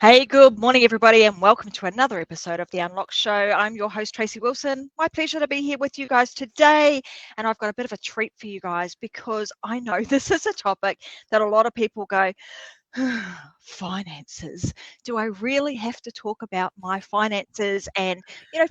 Hey, good morning, everybody, and welcome to another episode of The Unlock Show. I'm your host, Tracy Wilson. My pleasure to be here with you guys today. And I've got a bit of a treat for you guys because I know this is a topic that a lot of people go, finances. Do I really have to talk about my finances? And,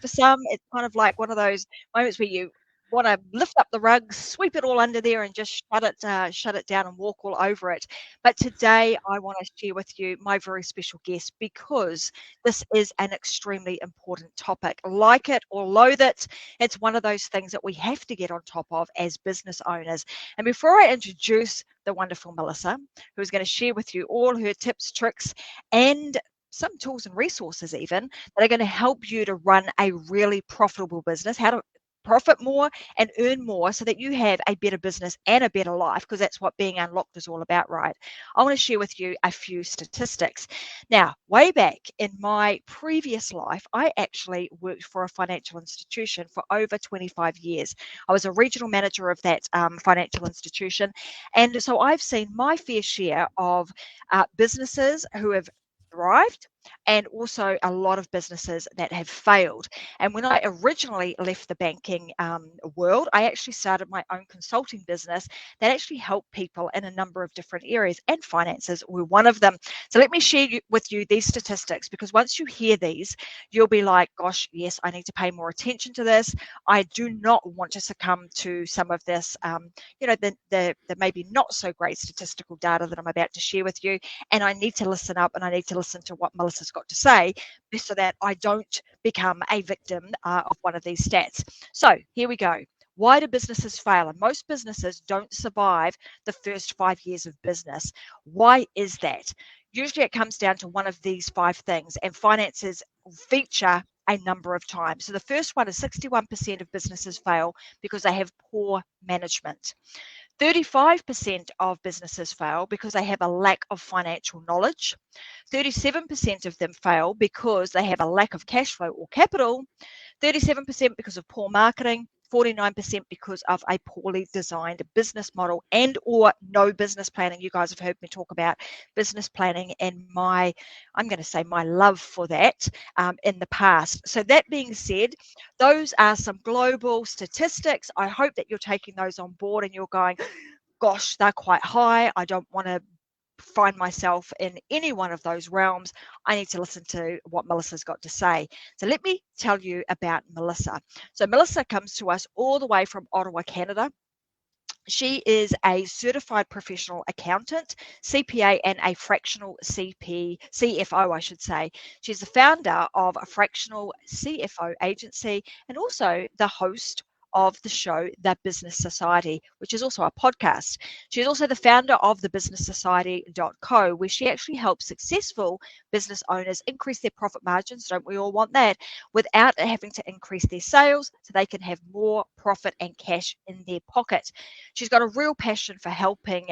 for some, it's kind of like one of those moments where you want to lift up the rug, sweep it all under there, and just shut it down and walk all over it. But today, I want to share with you my very special guest because this is an extremely important topic. Like it or loathe it, it's one of those things that we have to get on top of as business owners. And before I introduce the wonderful Melissa, who's going to share with you all her tips, tricks, and some tools and resources even that are going to help you to run a really profitable business, how to profit more and earn more so that you have a better business and a better life, because that's what being unlocked is all about, right? I want to share with you a few statistics. Now, way back in my previous life, I actually worked for a financial institution for over 25 years. I was a regional manager of that financial institution. And so I've seen my fair share of businesses who have thrived and also a lot of businesses that have failed. And when I originally left the banking world, I actually started my own consulting business that actually helped people in a number of different areas, and finances were one of them. So let me share with you these statistics, because once you hear these, you'll be like, gosh, yes, I need to pay more attention to this. I do not want to succumb to some of this, the maybe not so great statistical data that I'm about to share with you. And I need to listen up, and I need to listen to what Melissa's got to say so that I don't become a victim of one of these stats. So here we go. Why do businesses fail? And most businesses don't survive the first 5 years of business. Why is that? Usually it comes down to one of these 5 things, and finances feature a number of times. So the first one is 61% of businesses fail because they have poor management. 35% of businesses fail because they have a lack of financial knowledge. 37% of them fail because they have a lack of cash flow or capital. 37% because of poor marketing. 49% because of a poorly designed business model and or no business planning. You guys have heard me talk about business planning and I'm going to say my love for that in the past. So that being said, those are some global statistics. I hope that you're taking those on board and you're going, gosh, they're quite high. I don't want to find myself in any one of those realms. I need to listen to what Melissa's got to say. So let me tell you about Melissa. So Melissa comes to us all the way from Ottawa, Canada. She is a certified professional accountant, CPA, and a fractional CFO, I should say. She's the founder of a fractional CFO agency and also the host of the show The Business Society, which is also a podcast. She's also the founder of thebusinesssociety.co, where she actually helps successful business owners increase their profit margins. Don't we all want that? Without having to increase their sales so they can have more profit and cash in their pocket. She's got a real passion for helping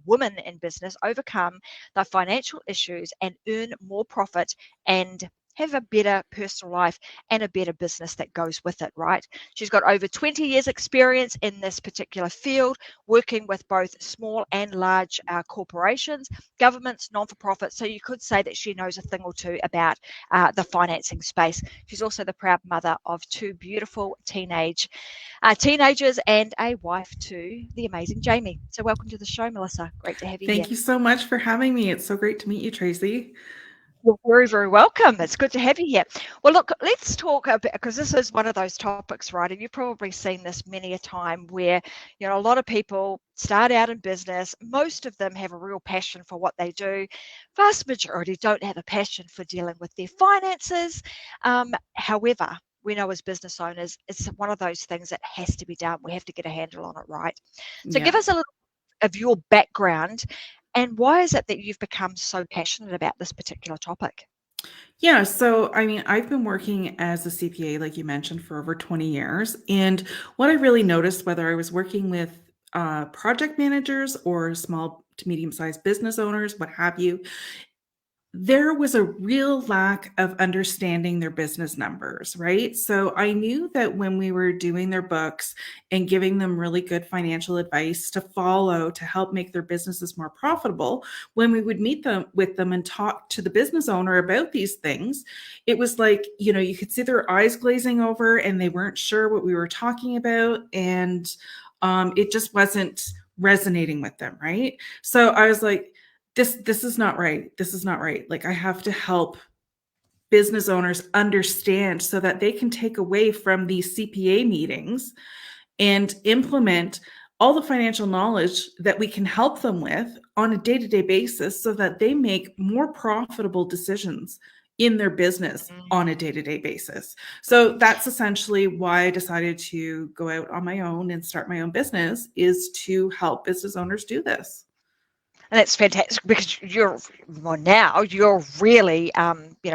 women in business overcome their financial issues and earn more profit and have a better personal life and a better business that goes with it, right? She's got over 20 years experience in this particular field, working with both small and large corporations, governments, non-for-profit. So you could say that she knows a thing or two about the financing space. She's also the proud mother of 2 beautiful teenagers and a wife to the amazing Jamie. So welcome to the show, Melissa. Great to have you here. Thank you so much for having me. It's so great to meet you, Tracy. You're very, very welcome. It's good to have you here. Well, look, let's talk about, because this is one of those topics, right? And you've probably seen this many a time where, a lot of people start out in business. Most of them have a real passion for what they do. Vast majority don't have a passion for dealing with their finances. However, we know as business owners, it's one of those things that has to be done. We have to get a handle on it, right? So give Yeah. us a little of your background. And why is it that you've become so passionate about this particular topic? Yeah. So, I've been working as a CPA, like you mentioned, for over 20 years. And what I really noticed, whether I was working with project managers or small to medium sized business owners, what have you, there was a real lack of understanding their business numbers, right? So I knew that when we were doing their books and giving them really good financial advice to follow to help make their businesses more profitable, when we would meet them with them and talk to the business owner about these things, it was like, you could see their eyes glazing over and they weren't sure what we were talking about. And it just wasn't resonating with them, right? So I was like, this is not right. This is not right. Like I have to help business owners understand so that they can take away from these CPA meetings and implement all the financial knowledge that we can help them with on a day-to-day basis so that they make more profitable decisions in their business on a day-to-day basis. So that's essentially why I decided to go out on my own and start my own business, is to help business owners do this. And that's fantastic because now you're really,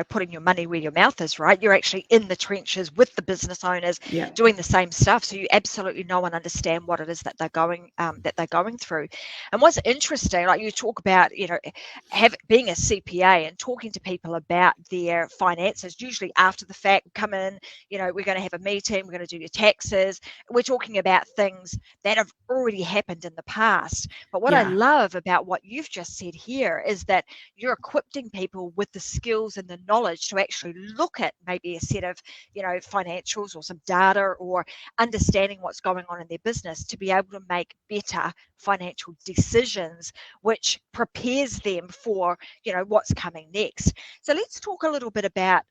putting your money where your mouth is, right? You're actually in the trenches with the business owners Yeah. doing the same stuff. So you absolutely know and understand what it is that they're going through. And what's interesting, like you talk about, being a CPA and talking to people about their finances, usually after the fact, come in, we're going to have a meeting, we're going to do your taxes. We're talking about things that have already happened in the past. But what I Yeah. love about what you've just said here is that you're equipping people with the skills and the knowledge to actually look at maybe a set of, financials or some data, or understanding what's going on in their business to be able to make better financial decisions, which prepares them for, what's coming next. So let's talk a little bit about,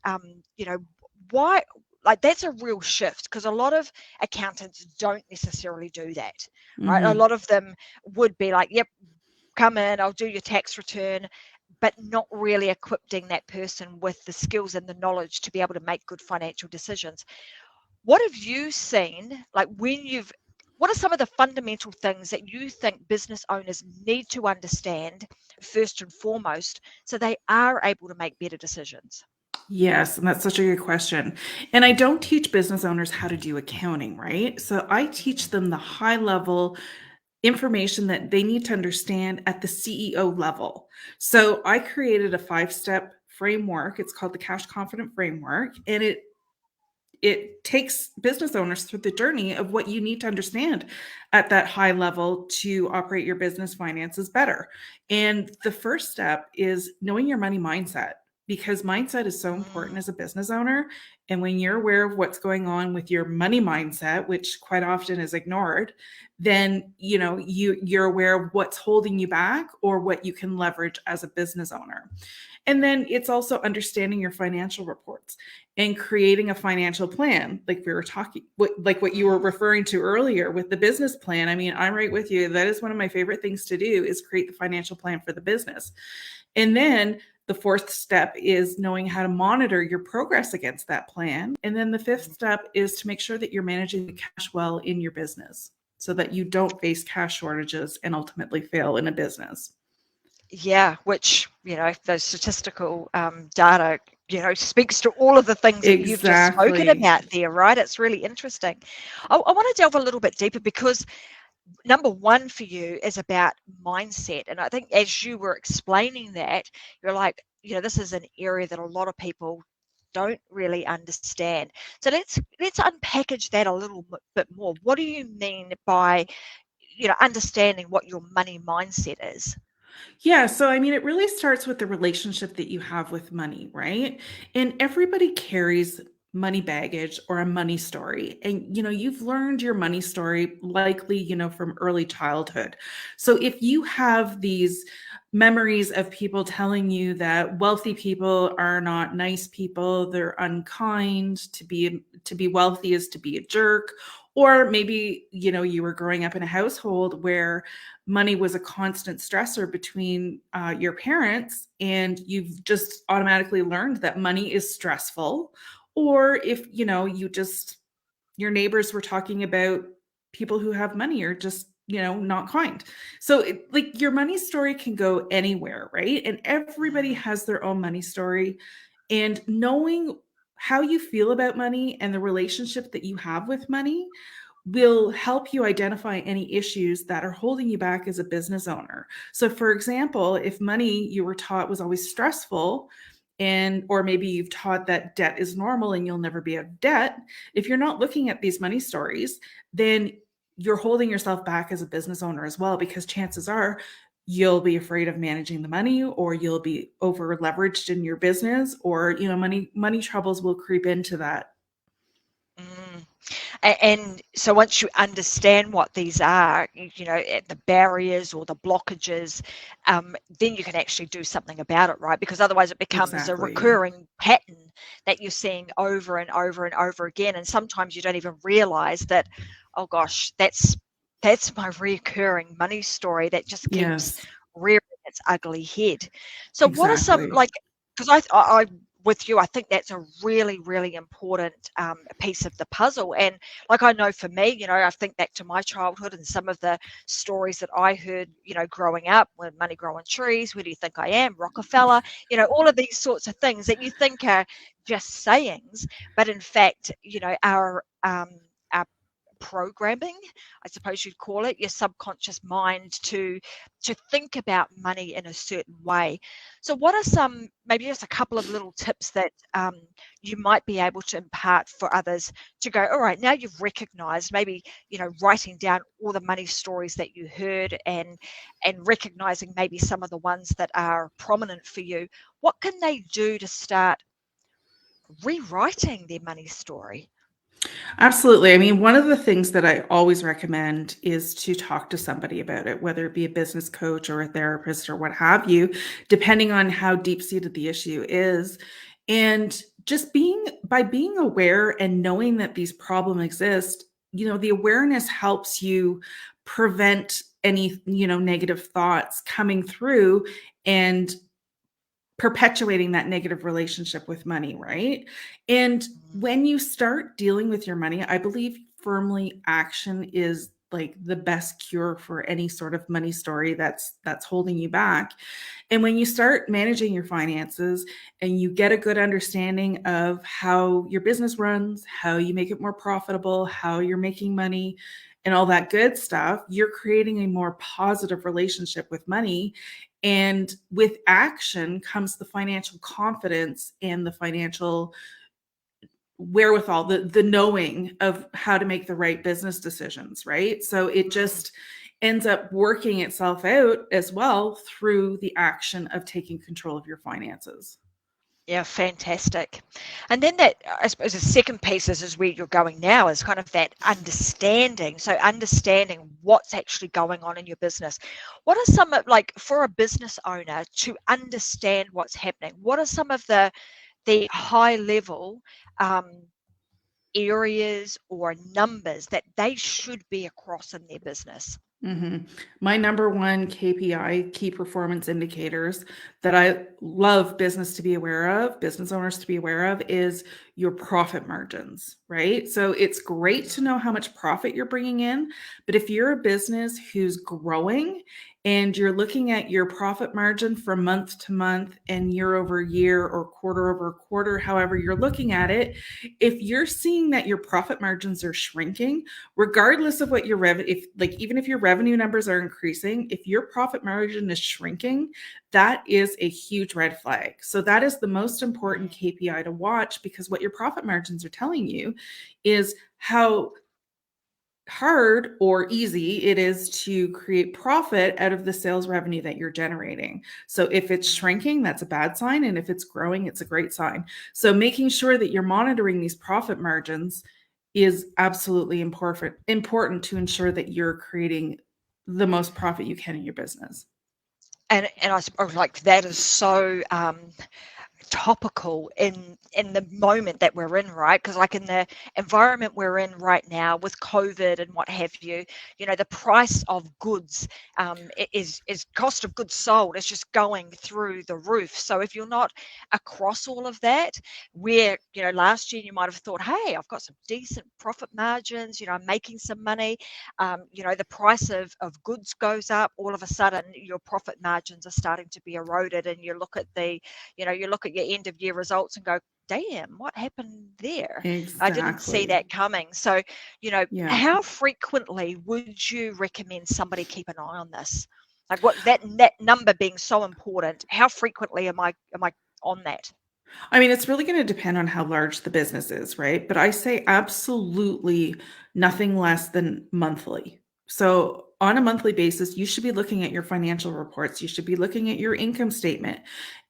why, like that's a real shift, because a lot of accountants don't necessarily do that, right? A Mm-hmm. lot of them would be like, yep, come in, I'll do your tax return, but not really equipping that person with the skills and the knowledge to be able to make good financial decisions. What have you seen, like what are some of the fundamental things that you think business owners need to understand first and foremost so they are able to make better decisions? Yes, and that's such a good question. And I don't teach business owners how to do accounting, right? So I teach them the high level information that they need to understand at the CEO level. So I created a 5-step framework. It's called the Cash Confident Framework, and it takes business owners through the journey of what you need to understand at that high level to operate your business finances better. And the first step is knowing your money mindset, because mindset is so important as a business owner. And when you're aware of what's going on with your money mindset, which quite often is ignored, then you're aware of what's holding you back or what you can leverage as a business owner. And then it's also understanding your financial reports and creating a financial plan, like we were talking, like what you were referring to earlier with the business plan. I mean, I'm right with you. That is one of my favorite things to do, is create the financial plan for the business. And then the fourth step is knowing how to monitor your progress against that plan. And then the fifth step is to make sure that you're managing the cash well in your business so that you don't face cash shortages and ultimately fail in a business. Yeah, which, those statistical data, speaks to all of the things that you've just spoken Exactly. about there, right? It's really interesting. I want to delve a little bit deeper because number one for you is about mindset. And I think as you were explaining that, you're like, this is an area that a lot of people don't really understand. So let's unpackage that a little bit more. What do you mean by, understanding what your money mindset is? Yeah, so I mean, it really starts with the relationship that you have with money, right? And everybody carries money baggage or a money story. And you've learned your money story likely, from early childhood. So if you have these memories of people telling you that wealthy people are not nice people, they're unkind, to be wealthy is to be a jerk, or maybe, you were growing up in a household where money was a constant stressor between your parents, and you've just automatically learned that money is stressful. Or if your neighbors were talking about people who have money are just not kind. So like your money story can go anywhere, right? And everybody has their own money story. And knowing how you feel about money and the relationship that you have with money will help you identify any issues that are holding you back as a business owner. So, for example, if money you were taught was always stressful, and or maybe you've taught that debt is normal and you'll never be out of debt, if you're not looking at these money stories, then you're holding yourself back as a business owner as well, because chances are you'll be afraid of managing the money, or you'll be over leveraged in your business, or money troubles will creep into that. Mm. And so once you understand what these are, the barriers or the blockages, then you can actually do something about it, right? Because otherwise it becomes a Exactly. recurring pattern that you're seeing over and over and over again. And sometimes you don't even realize that, oh gosh, that's my recurring money story that just keeps Yes, rearing its ugly head. So what are some, exactly. like, because I with you, I think that's a really, really important piece of the puzzle. And like, I know for me, I think back to my childhood and some of the stories that I heard, growing up, when money grow on trees, where do you think I am, Rockefeller, all of these sorts of things that you think are just sayings, but in fact, our programming, I suppose you'd call it, your subconscious mind to think about money in a certain way. So what are some, maybe just a couple of little tips that you might be able to impart for others to go, all right, now you've recognized, maybe, writing down all the money stories that you heard, and recognizing maybe some of the ones that are prominent for you, what can they do to start rewriting their money story? Absolutely. I mean, one of the things that I always recommend is to talk to somebody about it, whether it be a business coach or a therapist or what have you, depending on how deep seated the issue is. And just being aware and knowing that these problems exist, the awareness helps you prevent any, negative thoughts coming through and perpetuating that negative relationship with money, right? And Mm, when you start dealing with your money, I believe firmly action is like the best cure for any sort of money story that's holding you back. And when you start managing your finances and you get a good understanding of how your business runs, how you make it more profitable, how you're making money, and all that good stuff, you're creating a more positive relationship with money. And with action comes the financial confidence and the financial wherewithal, the knowing of how to make the right business decisions, right? So it mm. just ends up working itself out as well through the action of taking control of your finances. Yeah, fantastic. And then that, I suppose, the second piece is where you're going now, is kind of that understanding. So understanding what's actually going on in your business. What are some like, for a business owner to understand what's happening? What are some of the high level um, areas or numbers that they should be across in their business? Mhm. My number one KPI, key performance indicators, that I love business to be aware of, business owners to be aware of, is your profit margins, right? So it's great to Mm, know how much profit you're bringing in, but if you're a business who's growing and you're looking at your profit margin from month to month and year over year or quarter over quarter, however you're looking at it, if you're seeing that your profit margins are shrinking, regardless of what your revenue, if like even if your revenue numbers are increasing, if your profit margin is shrinking, that is a huge red flag. So that is the most important mm, KPI to watch, because what your profit margins are telling you is how hard or easy it is to create profit out of the sales revenue that you're generating. So if it's mm. shrinking, that's a bad sign. And if it's growing, it's a great sign. So making sure that you're monitoring these profit margins is absolutely important to ensure that you're creating the most profit you can in your business. And I suppose, like, that is so topical in the moment that we're in, right? Because like, in the environment we're in right now with COVID and what have you, the price of goods, is cost of goods sold is just going through the roof. So if you're not across all of that, where, last year you might have thought, hey, I've got some decent profit margins, I'm making some money, the price of goods goes up, all of a sudden your profit margins are starting to be eroded, and you look at you look at your end of year results and go, damn, what happened there? I didn't see Exactly. that coming. So, Yeah. how frequently would you recommend somebody keep an eye on this? Like what that number being so important, how frequently am I on that? I mean, it's really going to depend on how large the business is, right? But I say absolutely nothing less than monthly. So, on a monthly basis, you should be looking at your financial reports. You should be looking at your income statement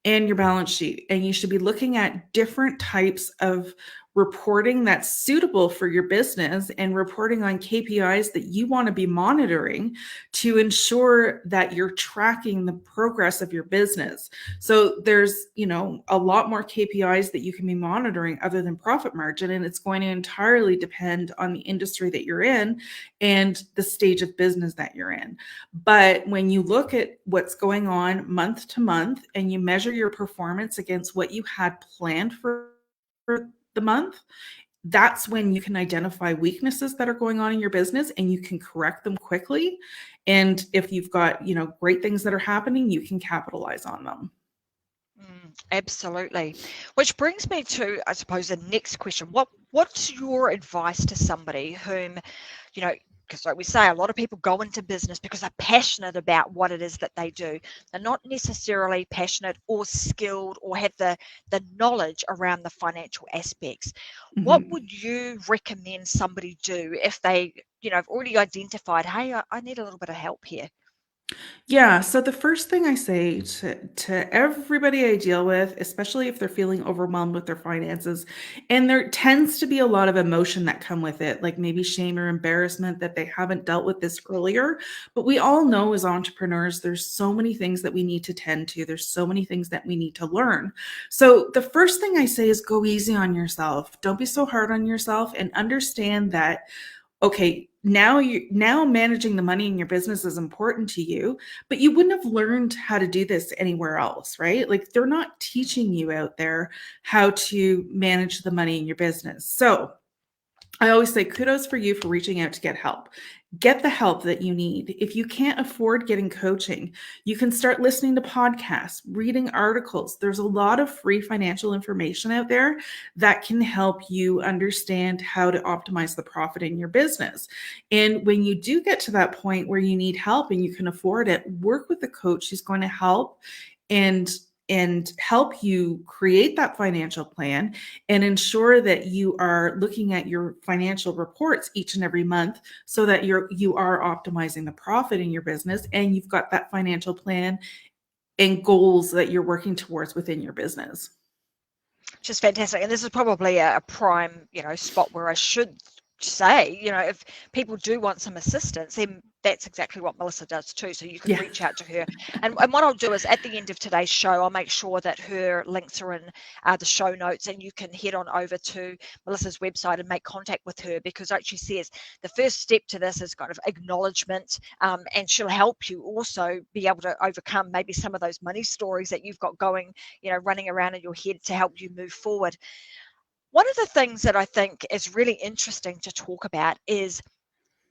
and your balance sheet. And you should be looking at different types of reporting that's suitable for your business and reporting on KPIs that you want to be monitoring to ensure that you're tracking the progress of your business. So there's, a lot more KPIs that you can be monitoring other than profit margin. And it's going to entirely depend on the industry that you're in and the stage of business that you're in. But when you look at what's going on month to month and you measure your performance against what you had planned for the month, that's when you can identify weaknesses that are going on in your business and you can correct them quickly. And if you've got, great things that are happening, you can capitalize on them. Absolutely. Which brings me to, I suppose, the next question. What's your advice to somebody whom, because like we say, a lot of people go into business because they're passionate about what it is that they do. They're not necessarily passionate or skilled or have the knowledge around the financial aspects. What Mhm. would you recommend somebody do if they, have already identified, hey, I need a little bit of help here? Yeah. So the first thing I say to everybody I deal with, especially if they're feeling overwhelmed with their finances, and there tends to be a lot of emotion that come with it, like maybe shame or embarrassment that they haven't dealt with this earlier. But we all know as entrepreneurs, there's so many things that we need to tend to. There's so many things that we need to learn. So the first thing I say is go easy on yourself. Don't be so hard on yourself and understand that okay, now managing the money in your business is important to you, but you wouldn't have learned how to do this anywhere else, right? Like they're not teaching you out there how to manage the money in your business. So I always say kudos for you for reaching out to get help. Get the help that you need. If you can't afford getting coaching, you can start listening to podcasts, reading articles. There's a lot of free financial information out there that can help you understand how to optimize the profit in your business. And when you do get to that point where you need help and you can afford it, work with a coach who's going to help and help you create that financial plan and ensure that you are looking at your financial reports each and every month so that you are optimizing the profit in your business and you've got that financial plan and goals that you're working towards within your business. Just fantastic. And this is probably a prime, spot where I should say, if people do want some assistance, then that's exactly what Melissa does too. So you can Yeah. reach out to her. And what I'll do is at the end of today's show, I'll make sure that her links are in the show notes and you can head on over to Melissa's website and make contact with her because like she says, the first step to this is kind of acknowledgement and she'll help you also be able to overcome maybe some of those money stories that you've got going, running around in your head to help you move forward. One of the things that I think is really interesting to talk about is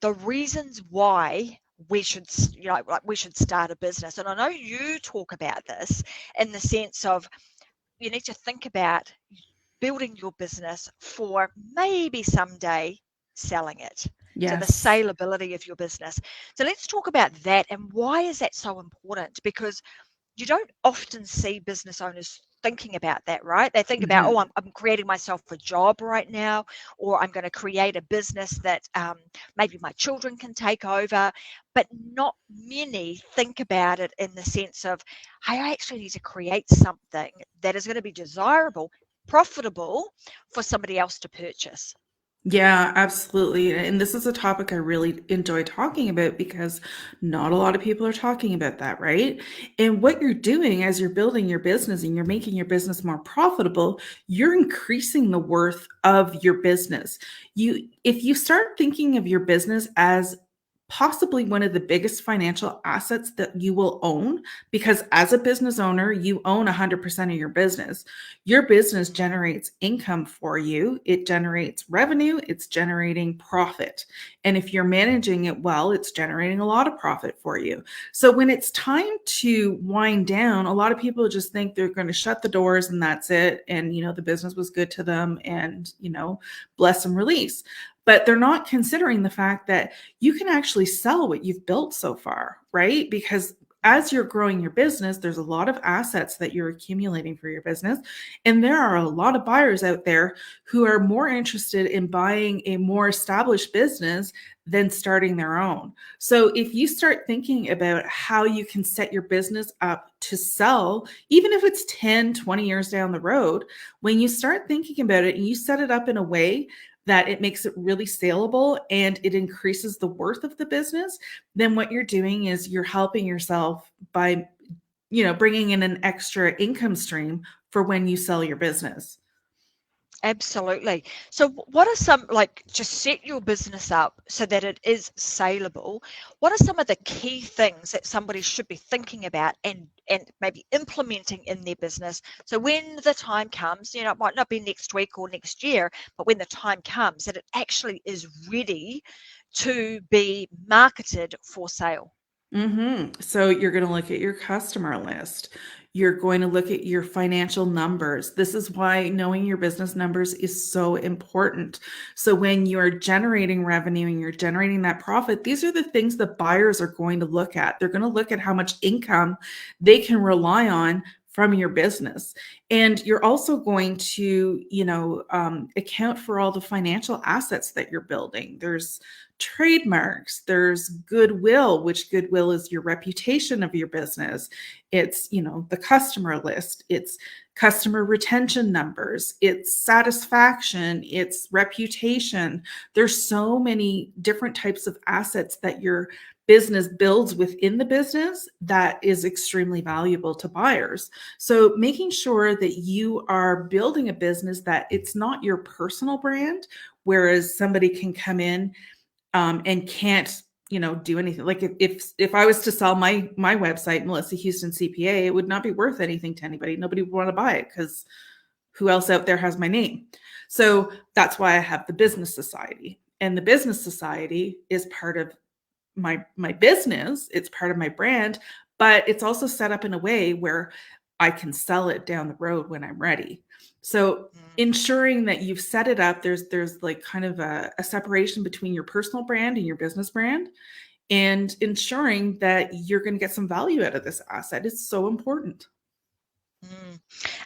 the reasons why we should, like we should start a business. And I know you talk about this in the sense of you need to think about building your business for maybe someday selling it. So the Yes. saleability of your business. So let's talk about that and why is that so important? Because you don't often see business owners thinking about that, right? They think about, oh, Mhm. I'm creating myself a job right now, or I'm going to create a business that maybe my children can take over. But not many think about it in the sense of, hey, I actually need to create something that is going to be desirable, profitable for somebody else to purchase. Yeah, absolutely. And this is a topic I really enjoy talking about because not a lot of people are talking about that, right? And what you're doing as you're building your business and you're making your business more profitable, you're increasing the worth of your business. If you start thinking of your business as possibly one of the biggest financial assets that you will own, because as a business owner, you own 100% of your business. Your business generates income for you, it generates revenue, it's generating profit. And if you're managing it well, it's generating a lot of profit for you. So when it's time to wind down, a lot of people just think they're going to shut the doors and that's it. And, the business was good to them and, bless and release. But they're not considering the fact that you can actually sell what you've built so far, right? Because as you're growing your business, there's a lot of assets that you're accumulating for your business. And there are a lot of buyers out there who are more interested in buying a more established business than starting their own. So if you start thinking about how you can set your business up to sell, even if it's 10, 20 years down the road, when you start thinking about it and you set it up in a way that it makes it really saleable and it increases the worth of the business, then what you're doing is you're helping yourself by, bringing in an extra income stream for when you sell your business. Absolutely. So what are some, like, just set your business up so that it is saleable? What are some of the key things that somebody should be thinking about and maybe implementing in their business? So when the time comes, it might not be next week or next year, but when the time comes that it actually is ready to be marketed for sale. So you're going to look at your customer list. You're going to look at your financial numbers. This is why knowing your business numbers is so important. So when you're generating revenue and you're generating that profit, these are the things that buyers are going to look at. They're going to look at how much income they can rely on from your business. And you're also going to, account for all the financial assets that you're building. There's trademarks, there's goodwill, which goodwill is your reputation of your business. It's, the customer list, it's customer retention numbers, it's satisfaction, it's reputation. There's so many different types of assets that your business builds within the business that is extremely valuable to buyers. So making sure that you are building a business that it's not your personal brand, whereas somebody can come in and can't do anything. Like if I was to sell my website, Melissa Houston CPA, it would not be worth anything to anybody. Nobody would want to buy it because who else out there has my name? So that's why I have the business society, and the business society is part of my business. It's part of my brand, but it's also set up in a way where I can sell it down the road when I'm ready. So ensuring that you've set it up, there's like kind of a separation between your personal brand and your business brand, and ensuring that you're going to get some value out of this asset is so important.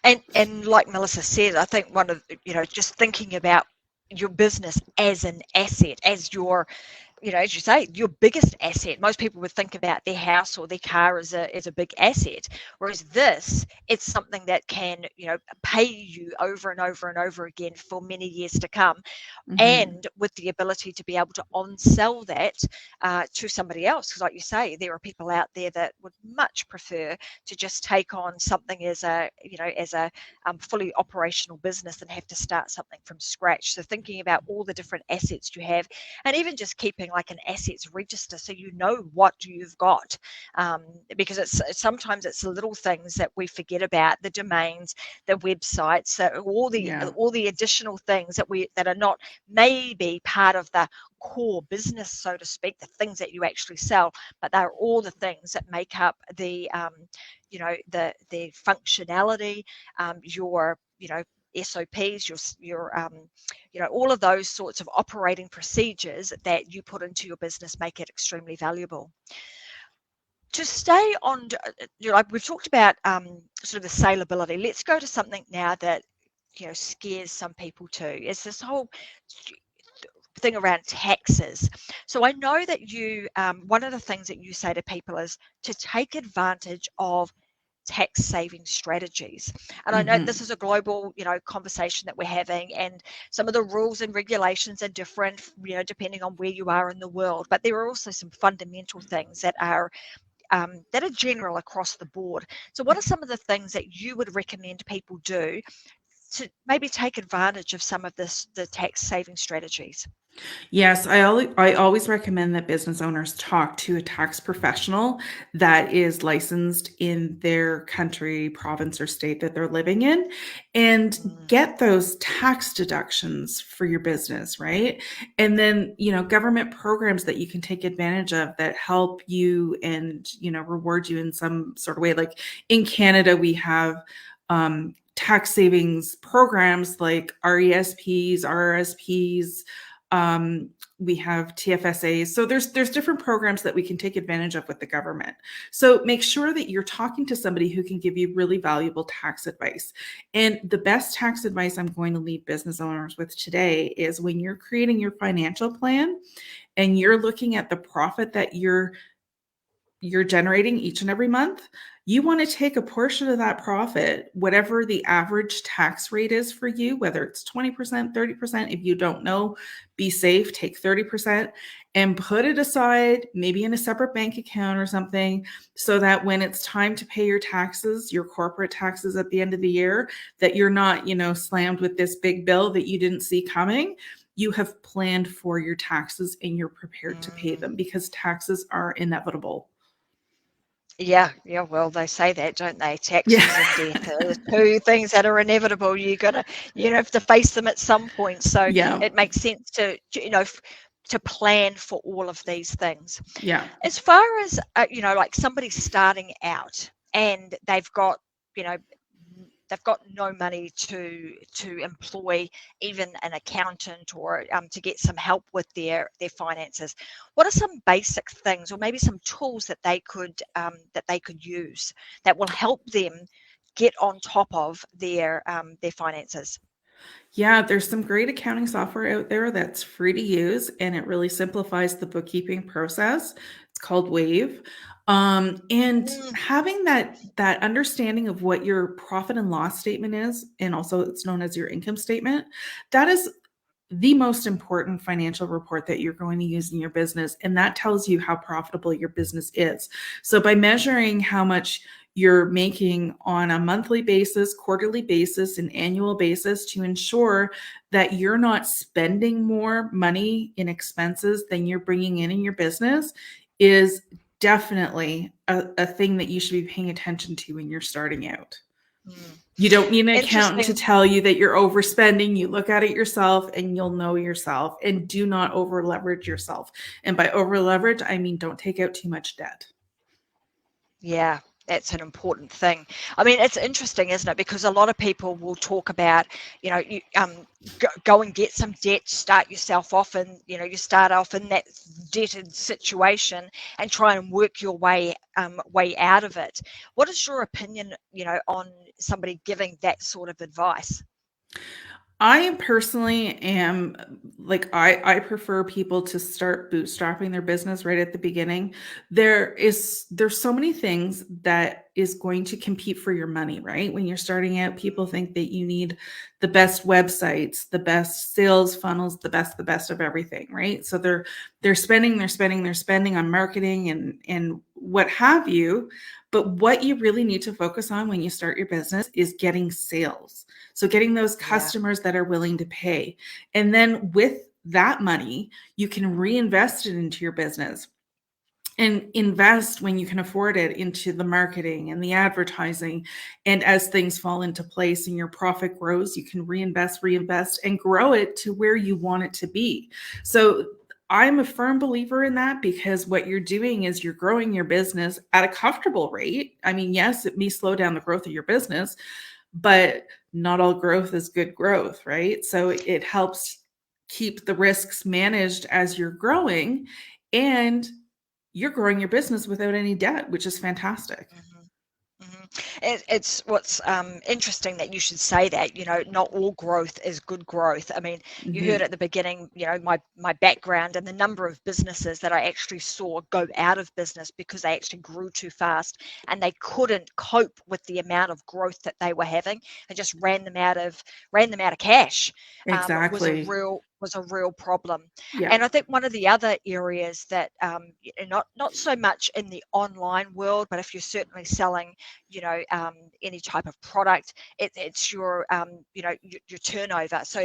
And like Melissa said, I think one of, just thinking about your business as an asset, as your, as you say, your biggest asset. Most people would think about their house or their car as a big asset, whereas this, it's something that can, pay you over and over and over again for many years to come, and with the ability to be able to on-sell that to somebody else. Because like you say, there are people out there that would much prefer to just take on something as a, fully operational business than have to start something from scratch. So thinking about all the different assets you have, and even just keeping like an assets register so you know what you've got, because sometimes it's the little things that we forget about, the domains, the websites, all the additional things that are not maybe part of the core business, so to speak, the things that you actually sell, but they're all the things that make up the the functionality, your SOPs, your all of those sorts of operating procedures that you put into your business make it extremely valuable. To stay on, we've talked about sort of the saleability. Let's go to something now that scares some people too. It's this whole thing around taxes. So I know that you, one of the things that you say to people is to take advantage of tax saving strategies. And I know this is a global, conversation that we're having, and some of the rules and regulations are different, depending on where you are in the world. But there are also some fundamental things that are general across the board. So what are some of the things that you would recommend people do to maybe take advantage of some of the tax saving strategies? Yes, I always recommend that business owners talk to a tax professional that is licensed in their country, province, or state that they're living in, and Mm, get those tax deductions for your business, right? And then, government programs that you can take advantage of that help you and, reward you in some sort of way. Like in Canada, we have tax savings programs like RESPs, RRSPs, we have TFSAs. So there's different programs that we can take advantage of with the government. So make sure that you're talking to somebody who can give you really valuable tax advice. And the best tax advice I'm going to leave business owners with today is when you're creating your financial plan and you're looking at the profit that you're generating each and every month, you want to take a portion of that profit, whatever the average tax rate is for you, whether it's 20%, 30%. If you don't know, be safe, take 30% and put it aside, maybe in a separate bank account or something, so that when it's time to pay your taxes, your corporate taxes at the end of the year, that you're not, slammed with this big bill that you didn't see coming. You have planned for your taxes and you're prepared to pay mm. them, because taxes are inevitable. Yeah, yeah. Well, they say that, don't they? Yeah. Taxes and death are the two things that are inevitable. You have to face them at some point. So Yeah. it makes sense to plan for all of these things. Yeah. As far as like somebody starting out and you know, they've got no money to employ even an accountant or to get some help with their finances. What are some basic things, or maybe some tools that they could use that will help them get on top of their finances? Yeah, there's some great accounting software out there that's free to use and it really simplifies the bookkeeping process. It's called Wave. And Mm, having that understanding of what your profit and loss statement is, and also it's known as your income statement, that is the most important financial report that you're going to use in your business. And that tells you how profitable your business is. So by measuring how much you're making on a monthly basis, quarterly basis, and annual basis to ensure that you're not spending more money in expenses than you're bringing in your business is definitely a thing that you should be paying attention to when you're starting out. mm. You don't need an accountant to Interesting. tell you that you're overspending. You look at it yourself and you'll know yourself, and do not over leverage yourself. And by over leverage, I mean don't take out too much debt. Yeah, that's an important thing. I mean, it's interesting, isn't it? Because a lot of people will talk about, you go and get some debt, start yourself off, and you start off in that debted situation and try and work your way out of it. What is your opinion, on somebody giving that sort of advice? I personally am like I prefer people to start bootstrapping their business right at the beginning. There's so many things that is going to compete for your money, right? When you're starting out, people think that you need the best websites, the best sales funnels, the best of everything, right? So they're spending on marketing and what have you. But what you really need to focus on when you start your business is getting sales. So getting those Yeah. customers that are willing to pay. And then with that money, you can reinvest it into your business and invest when you can afford it into the marketing and the advertising. And as things fall into place and your profit grows, you can reinvest, and grow it to where you want it to be. So I'm a firm believer in that, because what you're doing is you're growing your business at a comfortable rate. I mean, yes, it may slow down the growth of your business, but not all growth is good growth, right? So it helps keep the risks managed as you're growing, and you're growing your business without any debt, which is fantastic. Mhm. It's what's interesting that you should say that. Not all growth is good growth. I mean, you heard Mhm. at the beginning, my background and the number of businesses that I actually saw go out of business because they actually grew too fast and they couldn't cope with the amount of growth that they were having and just ran them out of cash. Was a Exactly. was a real problem. Yeah. And I think one of the other areas that, not so much in the online world, but if you're certainly selling, any type of product, it's your, your turnover. So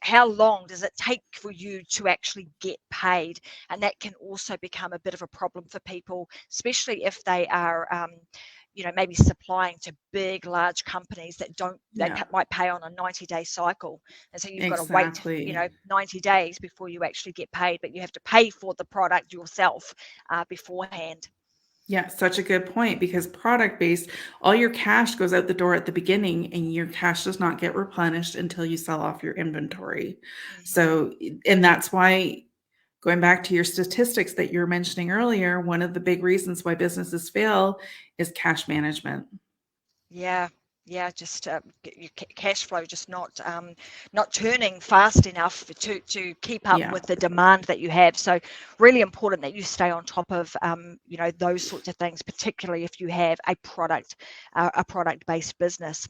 how long does it take for you to actually get paid? And that can also become a bit of a problem for people, especially if they are, maybe supplying to big, large companies that don't, Yeah. might pay on a 90-day cycle. And so you've got to wait, Exactly. 90 days before you actually get paid, but you have to pay for the product yourself beforehand. Yeah, such a good point because product based, all your cash goes out the door at the beginning and your cash does not get replenished until you sell off your inventory. Hmm. So, and that's why going back to your statistics that you were mentioning earlier, one of the big reasons why businesses fail is cash management. Yeah, yeah, just your cash flow just not turning fast enough to keep up Yeah. with the demand that you have. So really important that you stay on top of those sorts of things, particularly if you have a product based business.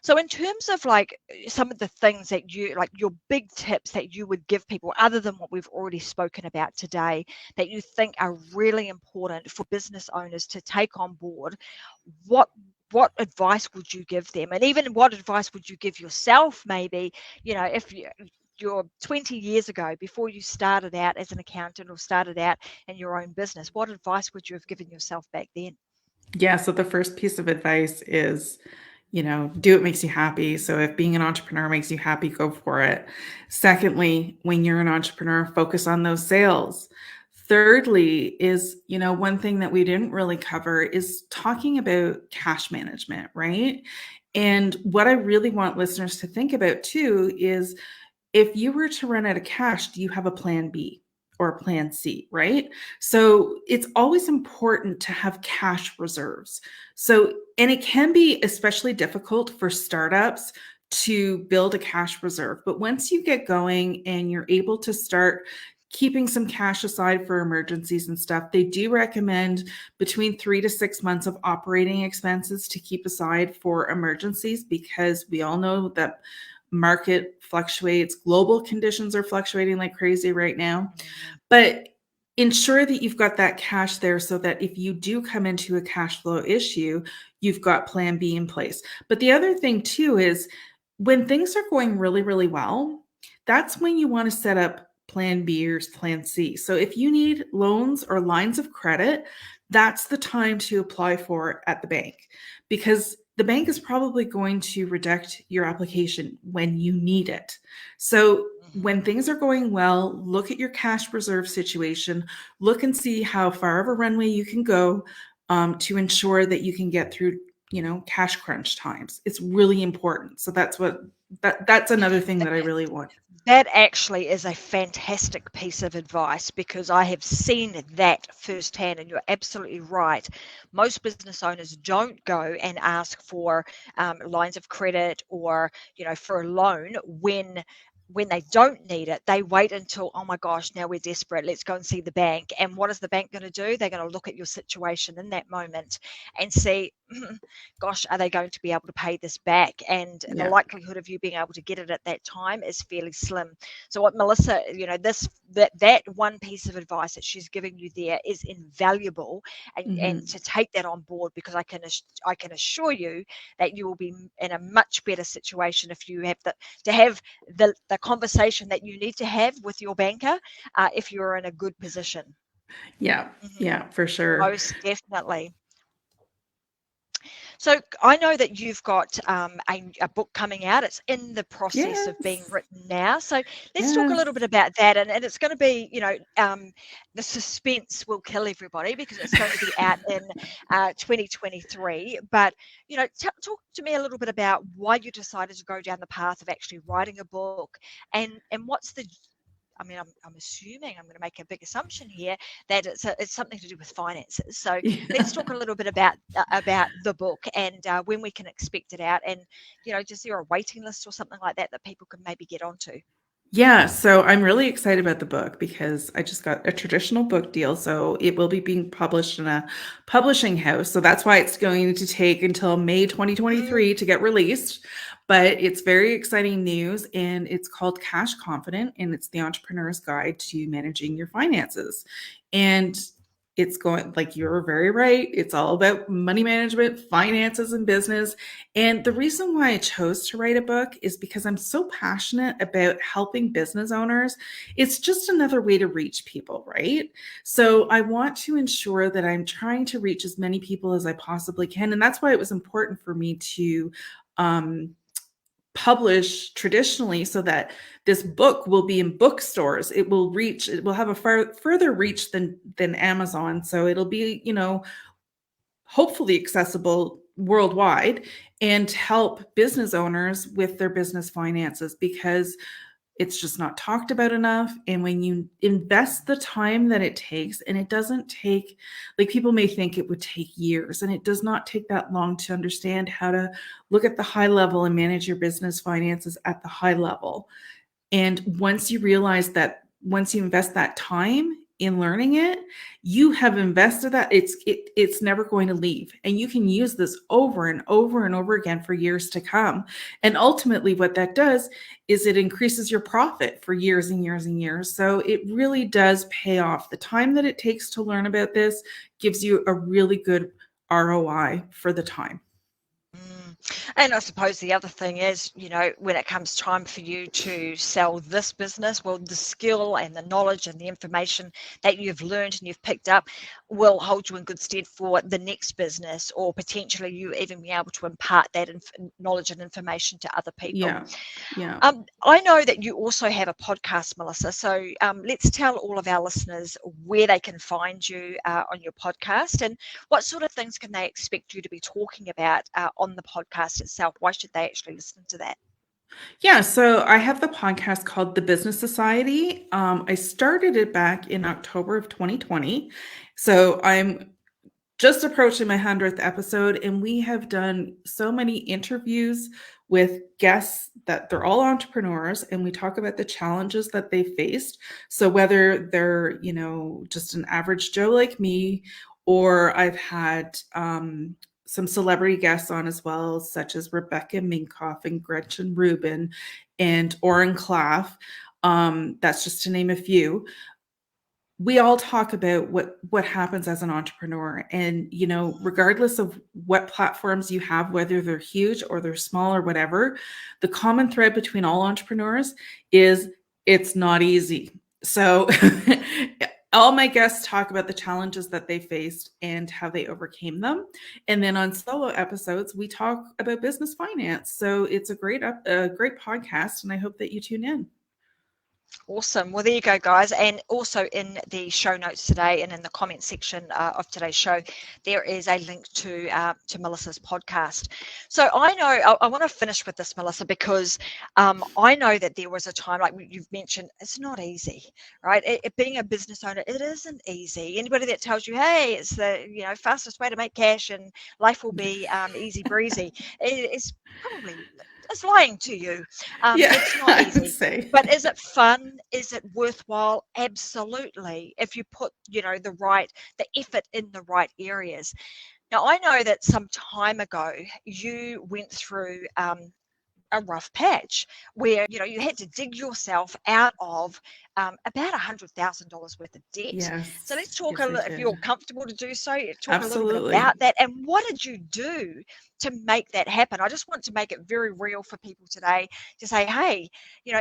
So in terms of like some of the things that you like, your big tips that you would give people, other than what we've already spoken about today, that you think are really important for business owners to take on board, what what advice would you give them? And even what advice would you give yourself, maybe, if you're 20 years ago, before you started out as an accountant or started out in your own business, what advice would you have given yourself back then? Yeah. So the first piece of advice is, do what makes you happy. So if being an entrepreneur makes you happy, go for it. Secondly, when you're an entrepreneur, focus on those sales. Thirdly, is, one thing that we didn't really cover is talking about cash management, right? And what I really want listeners to think about too is if you were to run out of cash, do you have a plan B or a plan C, right? So it's always important to have cash reserves. So, and it can be especially difficult for startups to build a cash reserve. But once you get going and you're able to start keeping some cash aside for emergencies and stuff, they do recommend between 3 to 6 months of operating expenses to keep aside for emergencies, because we all know that market fluctuates, global conditions are fluctuating like crazy right now. Mhm. But ensure that you've got that cash there so that if you do come into a cash flow issue, you've got plan B in place. But the other thing too is when things are going really, really well, that's when you want to set up plan B or plan C. So if you need loans or lines of credit, that's the time to apply for it at the bank, because the bank is probably going to reject your application when you need it. So Mhm. when things are going well, look at your cash reserve situation, look and see how far of a runway you can go to ensure that you can get through, cash crunch times. It's really important. So that's another thing that I really want. That actually is a fantastic piece of advice, because I have seen that firsthand, and you're absolutely right. Most business owners don't go and ask for lines of credit or, for a loan when they don't need it. They wait until, oh my gosh, now we're desperate, let's go and see the bank. And what is the bank going to do? They're going to look at your situation in that moment and see, gosh, are they going to be able to pay this back? And the Yeah. likelihood of you being able to get it at that time is fairly slim. So what Melissa, that one piece of advice that she's giving you there is invaluable, and Mhm. to take that on board, because I can assure you that you will be in a much better situation if you have to have the conversation that you need to have with your banker, if you're in a good position. Yeah. Hmm. Yeah, for sure. Most definitely. So I know that you've got a book coming out. It's in the process of being Yes. written now. So let's talk a Yes. little bit about that. And it's going to be, the suspense will kill everybody, because it's going to be out in 2023. But, talk to me a little bit about why you decided to go down the path of actually writing a book, and what's the, I mean, I'm assuming, I'm going to make a big assumption here, that it's something to do with finances. So let's Yeah. talk a little bit about the book, and when we can expect it out, and is there a waiting list or something like that that people can maybe get onto? Yeah, so I'm really excited about the book because I just got a traditional book deal. So it will be being published in a publishing house. So that's why it's going to take until May Mm, 2023 to get released. But it's very exciting news, and it's called Cash Confident, and it's the entrepreneur's guide to managing your finances. And it's going, like, you're very right. It's all about money management, finances, and business. And the reason why I chose to write a book is because I'm so passionate about helping business owners. It's just another way to reach people, right? So I want to ensure that I'm trying to reach as many people as I possibly can. And that's why it was important for me to um, publish traditionally, so that this book will be in bookstores. It will have a further reach than Amazon. So it'll be, hopefully accessible worldwide, and help business owners with their business finances, because it's just not talked about enough. And when you invest the time that it takes, and it doesn't take, like, people may think it would take years, and it does not take that long to understand how to look at the high level and manage your business finances at the high level. And once you realize that, once you invest that time in learning it, you have invested that, it's never going to leave. And you can use this over and over and over again for years to come. And ultimately what that does is it increases your profit for years and years and years. So it really does pay off. The time that it takes to learn about this gives you a really good ROI for the time. mm. And I suppose the other thing is, when it comes time for you to sell this business, well, the skill and the knowledge and the information that you've learned and you've picked up will hold you in good stead for the next business, or potentially you even be able to impart that knowledge and information to other people. Yeah. Yeah. I know that you also have a podcast, Melissa. So let's tell all of our listeners where they can find you on your podcast, and what sort of things can they expect you to be talking about on the podcast itself. Why should they actually listen to that? Yeah, so I have the podcast called The Business Society. I started it back in October of 2020. So I'm just approaching my 100th episode, and we have done so many interviews with guests that they're all entrepreneurs, and we talk about the challenges that they faced. So whether they're, just an average Joe like me, or I've had some celebrity guests on as well, such as Rebecca Minkoff and Gretchen Rubin and Oren Klaff. That's just to name a few. We all talk about what happens as an entrepreneur, and regardless of what platforms you have, whether they're huge or they're small or whatever, the common thread between all entrepreneurs is it's not easy. So all my guests talk about the challenges that they faced and how they overcame them, and then on solo episodes we talk about business finance. So it's a great podcast, and I hope that you tune in. Awesome. Well, there you go, guys. And also in the show notes today and in the comment section of today's show, there is a link to Melissa's podcast. So I know I want to finish with this, Melissa, because I know that there was a time, like you've mentioned, it's not easy, right? Being a business owner, it isn't easy. Anybody that tells you, hey, it's the fastest way to make cash and life will be easy breezy, it's probably it's lying to you. Yeah, It's not I would easy. say. But is it fun? Is it worthwhile? Absolutely. If you put, the effort in the right areas. Now, I know that some time ago you went through a rough patch where you had to dig yourself out of about $100,000 worth of debt. So let's Yes, talk yes, I if you're did. comfortable to do so. Talk a little bit Absolutely. about that, and what did you do to make that happen? I just want to make it very real for people today to say, hey,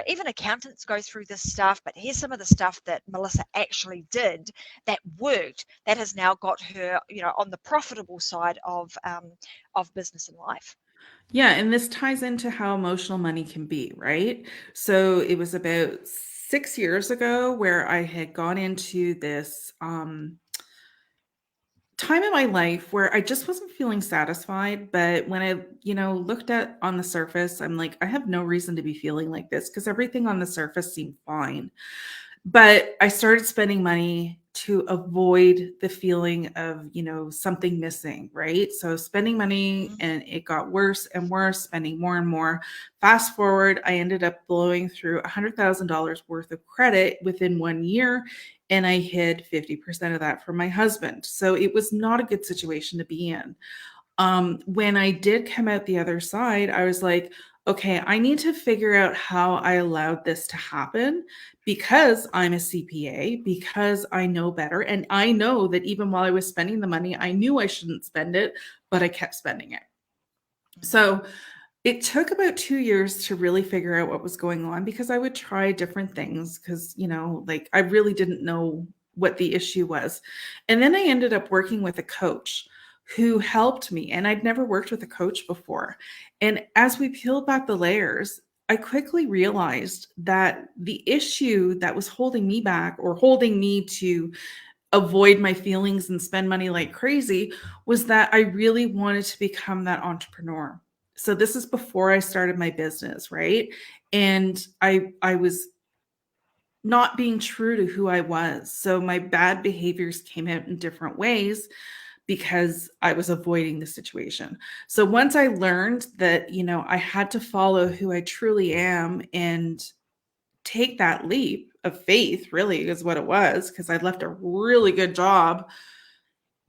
even accountants go through this stuff, but here's some of the stuff that Melissa actually did that worked, that has now got her on the profitable side of business and life. Yeah, and this ties into how emotional money can be, right? So it was about 6 years ago where I had gone into this time in my life where I just wasn't feeling satisfied. But when I, looked at on the surface, I'm like, I have no reason to be feeling like this because everything on the surface seemed fine. But I started spending money to avoid the feeling of, something missing, right? So spending money, Mhm. and it got worse and worse, spending more and more. Fast forward, I ended up blowing through $100,000 worth of credit within 1 year, and I hid 50% of that for my husband. So it was not a good situation to be in. When I did come out the other side, I was like, okay, I need to figure out how I allowed this to happen, because I'm a CPA, because I know better. And I know that even while I was spending the money, I knew I shouldn't spend it, but I kept spending it. So it took about 2 years to really figure out what was going on, because I would try different things, because, like, I really didn't know what the issue was. And then I ended up working with a coach who helped me. And I'd never worked with a coach before. And as we peeled back the layers, I quickly realized that the issue that was holding me back, or holding me to avoid my feelings and spend money like crazy, was that I really wanted to become that entrepreneur. So this is before I started my business, right? And I was not being true to who I was. So my bad behaviors came out in different ways, because I was avoiding the situation. So once I learned that, I had to follow who I truly am and take that leap of faith, really is what it was, because I'd left a really good job,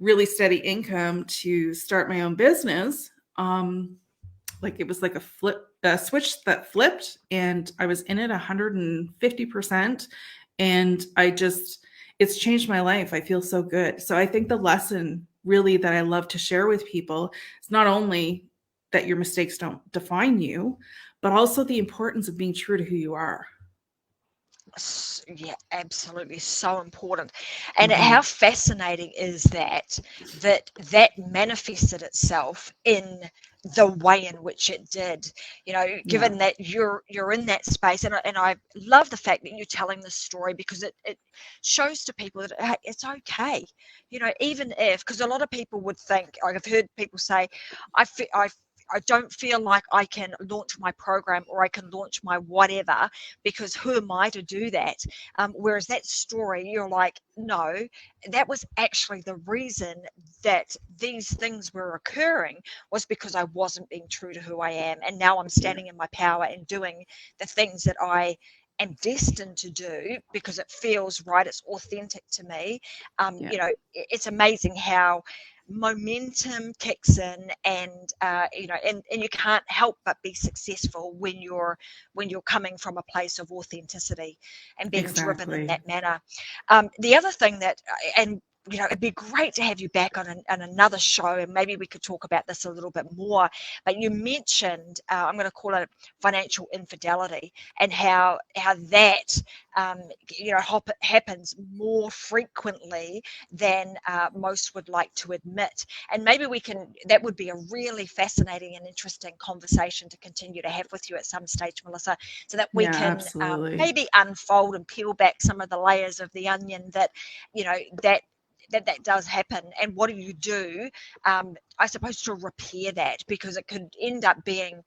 really steady income, to start my own business. Like, it was like a switch that flipped, and I was in it 150%. And it's changed my life. I feel so good. So I think the lesson really that I love to share with people is not only that your mistakes don't define you, but also the importance of being true to who you are. Yeah, absolutely, so important. And how Mm-hmm. fascinating is that manifested itself in the way in which it did, Yeah. given that you're in that space. And I love the fact that you're telling this story, because it shows to people that, hey, it's okay, even if, because a lot of people would think, like, I've heard people say, I don't feel like I can launch my program, or I can launch my whatever, because who am I to do that? Whereas that story, you're like, no, that was actually the reason that these things were occurring, was because I wasn't being true to who I am. And now I'm Yeah. standing in my power and doing the things that I am destined to do, because it feels right, it's authentic to me. Yeah. It's amazing how momentum kicks in, and and you can't help but be successful when you're coming from a place of authenticity and being driven in Exactly. that manner. The other thing that, and it'd be great to have you back on another show, and maybe we could talk about this a little bit more. But you mentioned, I'm going to call it financial infidelity, and how that happens more frequently than most would like to admit. And maybe that would be a really fascinating and interesting conversation to continue to have with you at some stage, Melissa, so that we Yeah, can absolutely. maybe unfold and peel back some of the layers of the onion that, you know, that that does happen, and what do you do, I suppose, to repair that, because it could end up being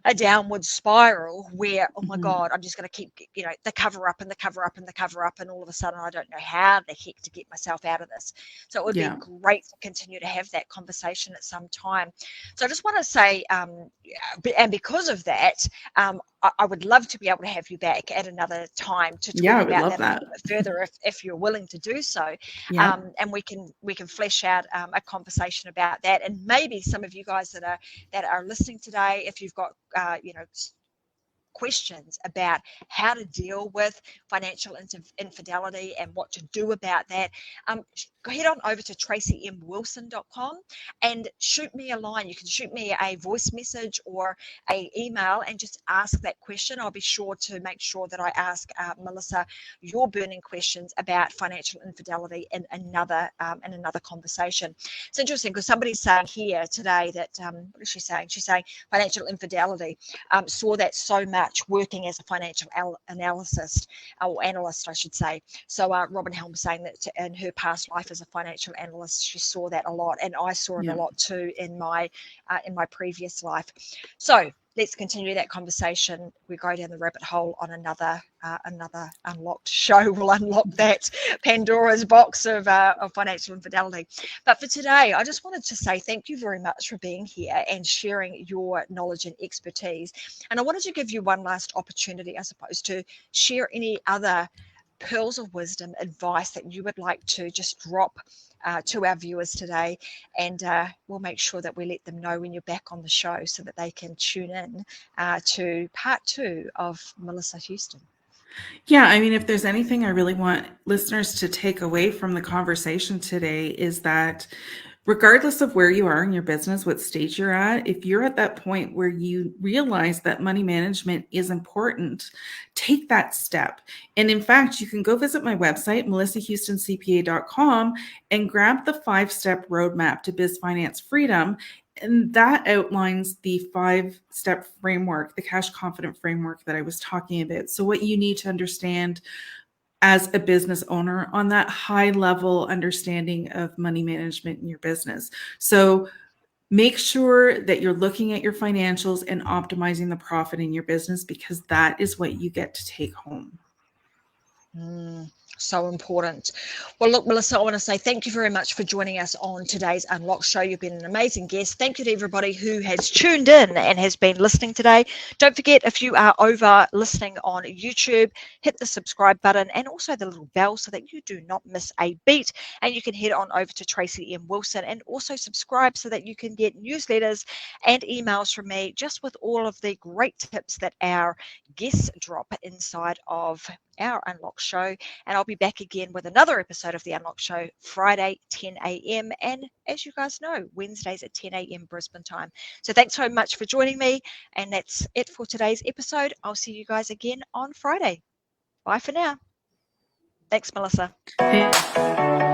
a downward spiral where, oh my Mhm. God, I'm just going to keep, the cover up and the cover up and the cover up. And all of a sudden, I don't know how the heck to get myself out of this. So it would be Yeah. great to continue to have that conversation at some time. So I just want to say, and because of that, I would love to be able to have you back at another time to Yeah, talk I would about love that a that. little bit further, if you're willing to do so. Yeah. And we can flesh out a conversation about that. And maybe some of you guys that are listening today, if you've got questions about how to deal with financial infidelity and what to do about that, head on over to tracymwilson.com and shoot me a line. You can shoot me a voice message or a email and just ask that question. I'll be sure to make sure that I ask Melissa your burning questions about financial infidelity in another conversation. It's interesting because somebody's saying here today that, what is she saying? She's saying financial infidelity, saw that so much working as a financial analyst, or analyst, I should say. So Robin Helm was saying that in her past life as a financial analyst, she saw that a lot, and I saw it a Yeah. lot too in my previous life. So let's continue that conversation. We go down the rabbit hole on another unlocked show. We'll unlock that Pandora's box of financial infidelity. But for today, I just wanted to say thank you very much for being here and sharing your knowledge and expertise. And I wanted to give you one last opportunity, I suppose, to share any other pearls of wisdom, advice that you would like to just drop to our viewers today, and we'll make sure that we let them know when you're back on the show so that they can tune in to part 2 of Melissa Houston. Yeah, I mean, if there's anything I really want listeners to take away from the conversation today is that regardless of where you are in your business, what stage you're at, if you're at that point where you realize that money management is important, take that step. And in fact, you can go visit my website, melissahoustoncpa.com, and grab the 5-step roadmap to biz finance freedom. And that outlines the 5-step framework, the cash confident framework that I was talking about. So what you need to understand as a business owner on that high level understanding of money management in your business. So make sure that you're looking at your financials and optimizing the profit in your business, because that is what you get to take home. So important. Well, look, Melissa, I want to say thank you very much for joining us on today's Unlock show. You've been an amazing guest. Thank you to everybody who has tuned in and has been listening today. Don't forget, if you are over listening on YouTube, hit the subscribe button and also the little bell so that you do not miss a beat. And you can head on over to Tracy M. Wilson and also subscribe so that you can get newsletters and emails from me just with all of the great tips that our guests drop inside of our Unlock show. And I'll be back again with another episode of the Unlock show Friday 10 a.m. and, as you guys know, Wednesdays at 10 a.m. Brisbane time. So thanks so much for joining me, and that's it for today's episode. I'll see you guys again on Friday. Bye for now. Thanks, Melissa. Hey.